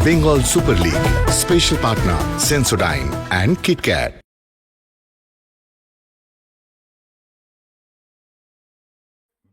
Bengal Super League. Special partner Sensodyne and KitKat.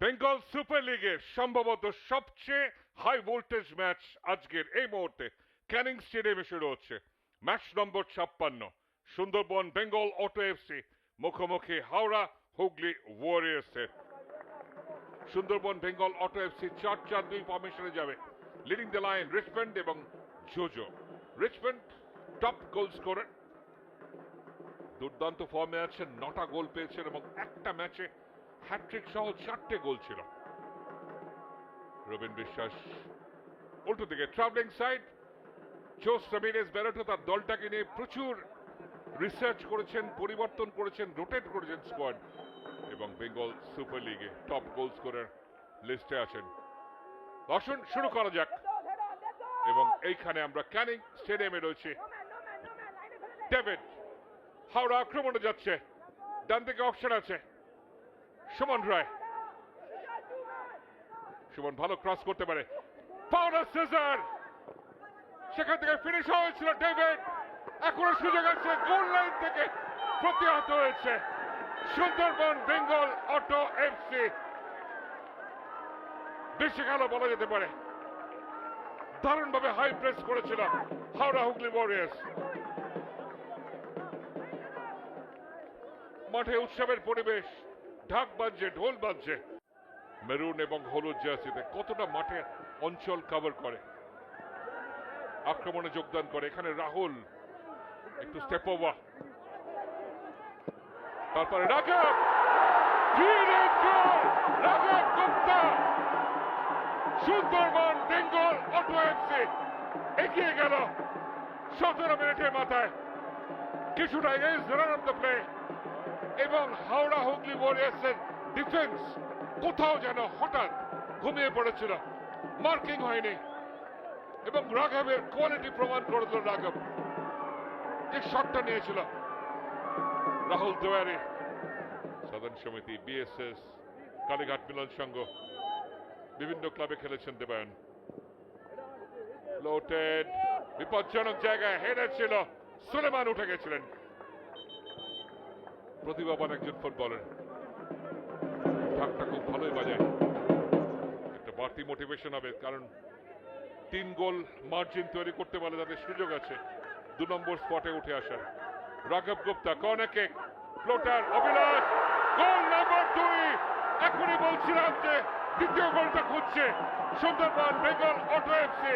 Bengal super লিগের সম্ভবত সবচেয়ে হাই ভোল্টেজ ম্যাচ আজকের এই মুহূর্তে ক্যানিং স্টেডিয়ামে শুরু হচ্ছে। ম্যাচ নম্বর 56, সুন্দরবন বেঙ্গল অটো এফসি মুখোমুখি হাওড়া হুগলি ওয়ারিয়র্সের। সুন্দরবন বেঙ্গল অটো এফসি 4-4-2 ফরমেশনে যাবে। লিডিং দ্য লাইন রিচমন্ড এবং JoJo. Richmond top goal scorer, দুর্দান্ত ফর্মে আছেন, 9টা গোল পেয়েছেন এবং একটা ম্যাচে হ্যাট্রিক সহ 4টে গোল ছিল। রবিন বিশ্বাস উল্টো দিকে ট্রাভেলিং সাইড। জোস রামিরেজ বেরোটো তার দলটাকে নিয়ে প্রচুর রিসার্চ করেছেন, পরিবর্তন করেছেন, রোটেট করেছেন স্কোয়াড এবং বেঙ্গল সুপার লিগে টপ গোল স্কোরার লিস্টে আছেন। আসুন শুরু করা যাক। এবং এইখানে আমরা ক্যানিং স্টেডিয়ামে রয়েছি। ডেভিড হাওড়া আক্রমণে যাচ্ছে, ডান দিকে অপশন আছে সুমন রায়। সুমন ভালো ক্রস করতে পারে, পাওলা সেজার সেখান থেকে ফিনিশ হয়েছিল। ডেভিড এখনো সুযোগ আছে, গোল লাইন থেকে প্রতিহত হয়েছে সুন্দরবন বেঙ্গল অটো এফসি। বেশি খেলা বলা যেতে পারে, দারুণভাবে হাই প্রেস করেছিল হাওড়া হুগলি ওয়ারিয়র্স। মাঠে উৎসবের পরিবেশ, ঢাক বাজছে, ঢোল বাজছে। মেরুন এবং হলুদ জার্সিতে কতটা মাঠে অঞ্চল কভার করে, আক্রমণে যোগদান করে। এখানে রাহুল একটু স্টেপ ওভার, তারপরে রাঘব, রাঘব গুপ্তা। সুন্দরবন বেঙ্গল অটো এফসি এগিয়ে গেল 17 মিনিটের মাথায়। কিছুটা against run of the play এবং হাওড়া হুগলি ওয়ারিয়র্সের ডিফেন্স কোথাও যেন হঠাৎ ঘুমিয়ে পড়েছিল, মার্কিং হয়নি এবং রাঘবের কোয়ালিটি প্রমাণ করে দিল। রাঘব যে শটটা নিয়েছিল, রাহুল তেওয়ারি, সাধারণ সমিতি, বিএসএস, কালীঘাট মিলন সংঘ, বিভিন্ন ক্লাবে খেলেছেন দেবায়ন। ফ্লোটেড, বিপজ্জনক জায়গায় হেডার ছিল, সুলেমান উঠে গেছিলেন। প্রতিভাবান একজন ফুটবলার, ঢাকটা খুব ভালোই বাজায়। একটা বাড়তি মোটিভেশন হবে, কারণ 3 গোল মার্জিন তৈরি করতে পারলে তাদের সুযোগ আছে 2 নম্বর স্পটে উঠে আসার। রাঘব গুপ্তা কর্নার কিক, ফ্লোটার, অভিলাষ, গোল নম্বর 2। এখনই বলছিলাম যে দ্বিতীয় গোলটা খুঁজছে সুন্দরবন বেঙ্গল অটো এফসি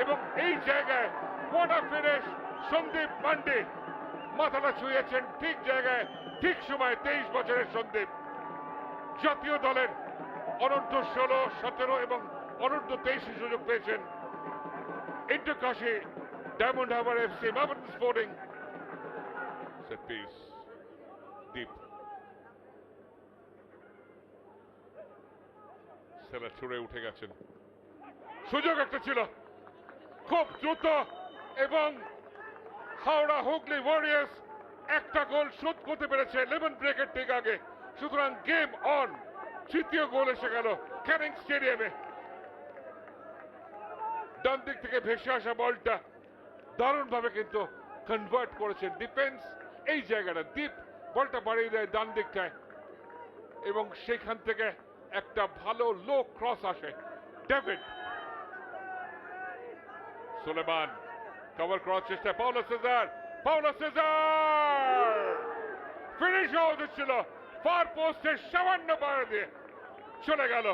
এবং এই জায়গায় ওয়াটা ফিনিশ। সন্দীপ পান্ডে মাথাটা ছুঁয়েছেন ঠিক জায়গায়, ঠিক সময়। 23 বছরের সন্দীপ জাতীয় দলের অনূর্ধ্ব 16, 17 এবং অনূর্ধ্ব 23 সুযোগ পেয়েছেন। Inter Kashi, Diamond Harbour FC, Mamun Sporting. Set piece, deep সেলা ছুড়ে উঠে গেছেন। সুযোগ একটা ছিল, খুব দ্রুত, এবং হাওড়া হুগলি ওয়ারিয়র্স একটা গোল শোধ করতে পেরেছে 11 ব্রেকের ঠিক আগে। সুতরাং গেম অন। তৃতীয় গোল এসে গেল ক্যানিং স্টেডিয়ামে। ডান দিক থেকে ভেসে আসা বলটা দারুণভাবে কিন্তু কনভার্ট করেছেন ডিফেন্স। এই জায়গাটা ডিপ, বলটা বাড়িয়ে দেয় ডান দিকটায় এবং সেখান থেকে একটা ভালো লো ক্রস আসে। ডেভিড, সুলেমান কভার করার চেষ্টা, পাওলা সেজার, ফিনিশ হওয়া ছিল ফার পোস্টে সামান্য পায়ে দিয়ে চলে গেল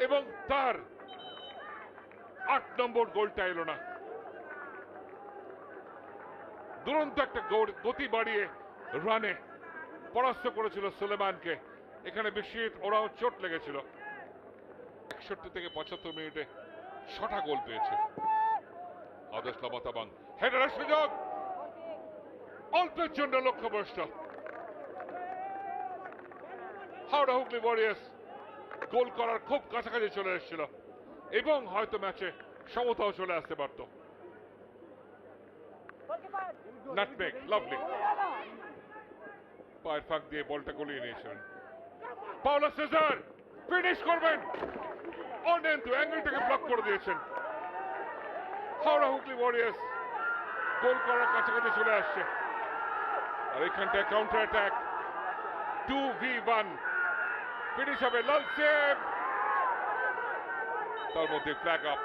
এবং তার 8 নম্বর গোলটা এলো না। দুরন্ত একটা গতি বাড়িয়ে রানে পরাস্ত করেছিল সুলেমানকে। এখানে বেশি ওরাও চোট লেগেছিল। 61 থেকে 75 মিনিটে 6টা গোল পেয়েছে আদর্শ লামাতাবাং। হেডারের সুযোগ, অল্পের জন্য লক্ষ্যভ্রষ্ট। হাওড়া হুগলি ওয়ারিয়র্স গোল করার খুব কাছাকাছি চলে এসেছিল এবং হয়তো ম্যাচে সমতাও চলে আসতে পারত। নাটমেগ, লাভলি, পায়ের ফাঁক দিয়ে বলটা গলিয়ে নিয়েছিলেন। পাওলা সেজার ফিনিশ করবেন, অন এন্ড টু অ্যাঙ্গেলটাকে ব্লক করে দিয়েছেন। হাওড়া হুগলি ওয়ারিয়র্স গোল করার কাছাকাছি চলে আসছে। আর এখানটায় কাউন্টার অ্যাটাক 2v1 ফিনিশ হবে। লাল সেভ, তার মধ্যে ফ্ল্যাগ আপ।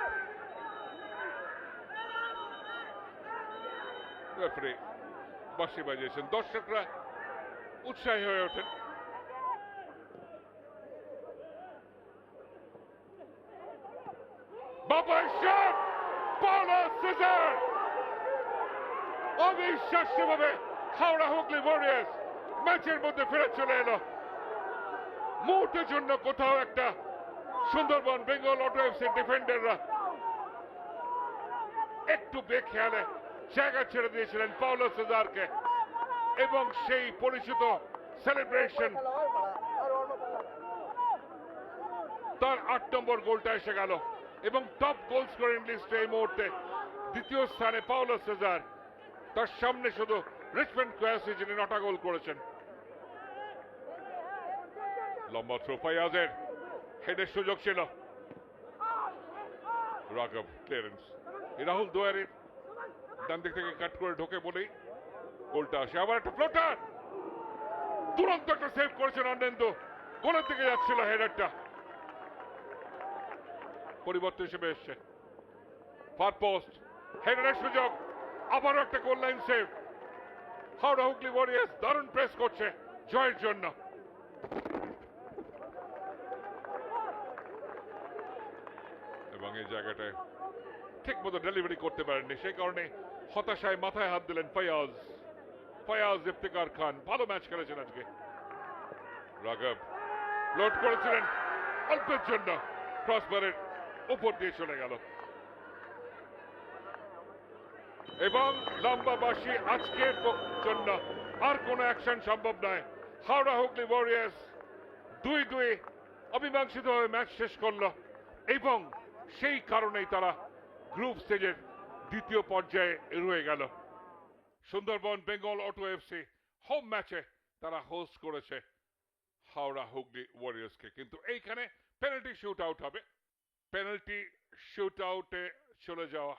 রেফারি বাঁশি বাজিয়েছেন, দর্শকরা উৎসাহী হয়ে ওঠেন। বাবার শট, পাওলো সিজার। অবিশ্বাস্যভাবে হাওড়া হুগলি ওয়ারিয়র্স ম্যাচের মধ্যে ফেরত চলে এলো। মুহূর্তের জন্য কোথাও একটা সুন্দরবন বেঙ্গল অটো এফসি ডিফেন্ডাররা একটু বেখেয়ালে জায়গা ছেড়ে দিয়েছিলেন পাওলো সিজারকে, এবং সেই পরিচিত সেলিব্রেশন, তার 8 নম্বর গোলটা এসে গেল এবং টপ গোল স্কোরিং লিস্টে এই মুহূর্তে দ্বিতীয় স্থানে পাওলো সিজার। তার সামনে শুধু রিচমন্ড কোয়াসি, যিনি 9টা গোল করেছেন। লম্বা থ্রো, ফায়াজের হেডের সুযোগ ছিল। রাঘব ক্লিয়ারেন্স, রাহুল দোয়ারির ডান দিক থেকে কাট করে ঢোকে বলেই গোলটা আসে। আবার একটা ফ্লোটার, তুরন্ত একটা সেভ করেছেন অর্নেন্দু। গোলের দিকে যাচ্ছিল হেডারটা, পরিবর্তন হিসেবে এসছে। ফার পোস্ট, হেডারের সুযোগ, আবারও একটা goal line save. Howrah Hooghly Warriors দারুণ প্রেস করছে জয়ের জন্য। এবং এই জায়গাটায় ঠিক মতো ডেলিভারি করতে পারেননি, সেই কারণে হতাশায় মাথায় হাত দিলেন ফয়াজ ইফতেখার খান। ভালো ম্যাচ খেলেছেন আজকে। রাঘব লোড করেছিলেন অল্পের জন্য, ক্রসবারের উপর দিয়ে চলে গেল। এবং লম্বা বাঁশি, আজকের জন্য আর কোনো অ্যাকশন সম্ভব নয়। হাওড়া হুগলি ওয়ারিয়র্স 2-2 অমীমাংসিতভাবে ম্যাচ শেষ করলো, এবং সেই কারণেই তারা গ্রুপ স্টেজের দ্বিতীয় পর্যায়ে রয়ে গেল। Sundarban Bengal Auto FC home ম্যাচে তারা হোস্ট করেছে হাওড়া হুগলি ওয়ারিয়র্সকে। কিন্তু এইখানে পেনাল্টি শুট আউট হবে। পেনাল্টি শুট আউটে চলে যাওয়া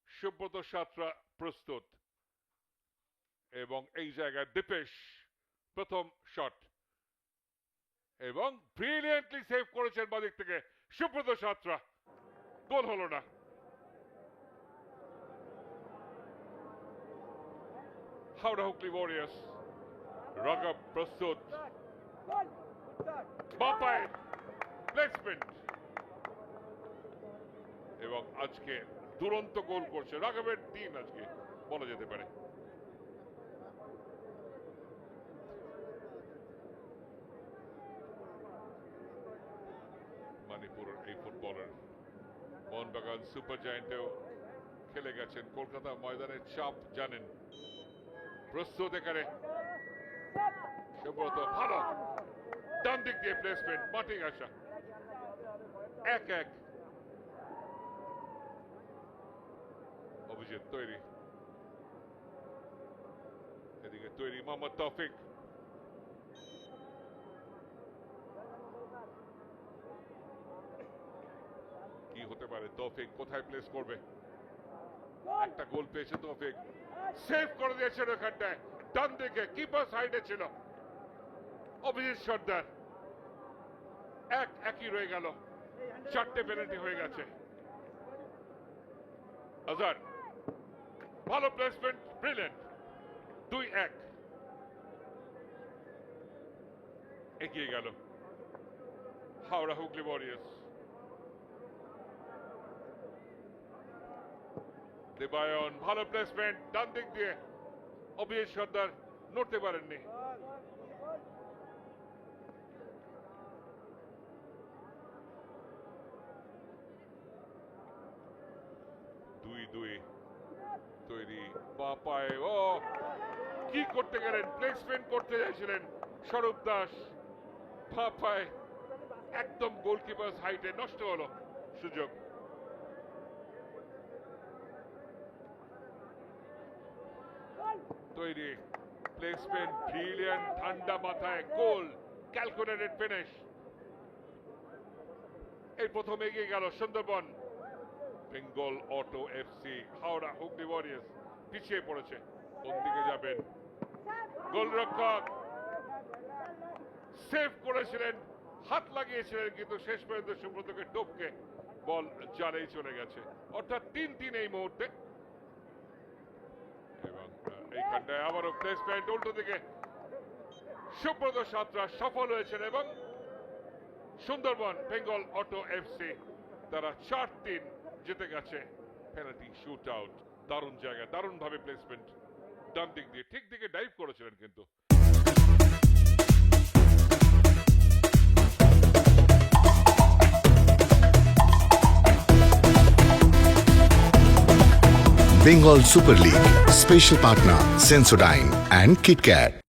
সুব্রত সাঁতরা প্রস্তুত, এবং এই জায়গায় দীপেশ প্রথম শট, এবং ব্রিলিয়েন্টলি সেভ করেছেন বাদিক থেকে সুব্রত সাঁতরা। গোল হলো না। হাওড়া হুগলি ওয়ারিয়র্স, রাঘব প্রস্তুত, বাপায় প্লেসমেন্ট, এবং আজকে দুরন্ত গোল করছে রাঘবের দিন আজকে বলা যেতে পারে। মণিপুরের এই ফুটবলার মোহনবাগান সুপার জায়ান্টেও খেলে গেছেন, কলকাতা ময়দানের চাপ জানেন। প্রস্তুত এখানে সুব্রত, ভালো ডান দিক দিয়ে প্লেসমেন্ট, মাটি ঘাসা। 1-1 অভিজিৎ তৈরি, এদিকে তৈরি মোহাম্মদ তৌফিক, কি হতে পারে? তৌফিক কোথায় প্লেস করবে? একটা গোল পেয়েছে তৌফিক, সেভ করে দিয়েছেন ওখানটায় ডান দিকে, কিপার সাইডে ছিল অভিজিৎ সর্দার। একই রয়ে গেল, 4টে পেনাল্টি হয়ে গেছে। আজাদ ভালো প্লেসমেন্ট, ব্রিলিয়েন্ট। 2-1 এগিয়ে গেল হাওড়া হুগলি ওয়ারিয়র্স। দেবায়ন ভালো প্লেসমেন্ট ডান দিক দিয়ে, অভিজিৎ সর্দার নড়তে পারেননি। তৈরি বাপায়, ও কি করতে গেলেন? প্লেসমেন্ট করতে চাইছিলেন স্বরূপ দাস, বাপায় একদম গোলকিপার হাইটে নষ্ট হলো সুযোগ। তৈরি প্লেসমেন্ট, ব্রিলিয়ান্ট, ঠান্ডা মাথায় গোল, ক্যালকুলেটেড ফিনিশ। এই প্রথম এগিয়ে গেল Sundarban Bengal Auto FC. FC Howrah Hooghly warriors পিছিয়ে পড়েছে। কোন দিকে যাবেন? গোলরক্ষক সেভ করেছিলেন, হাত লাগিয়েছিলেন, কিন্তু শেষ পর্যন্ত সুব্রতকে টপকে বল জালেই চলে গেছে। অর্থাৎ 3-3 এই মুহূর্তে। এবং এইখানটায় আবারও প্লেসমেন্ট উল্টো দিকে সুব্রত সাঁতরা সফল হয়েছেন এবং সুন্দরবন বেঙ্গল অটো এফসি তারা 4-3 জিতে গেছে। পেনাল্টি শুট আউট, দারুণ জায়গা, দারুণ ভাবে প্লেসমেন্ট, ডান দিক দিয়ে ঠিক দিকে ডাইভ করেছিলেন কিন্তু। Bengal Super League. Special partner Sensodyne and KitKat.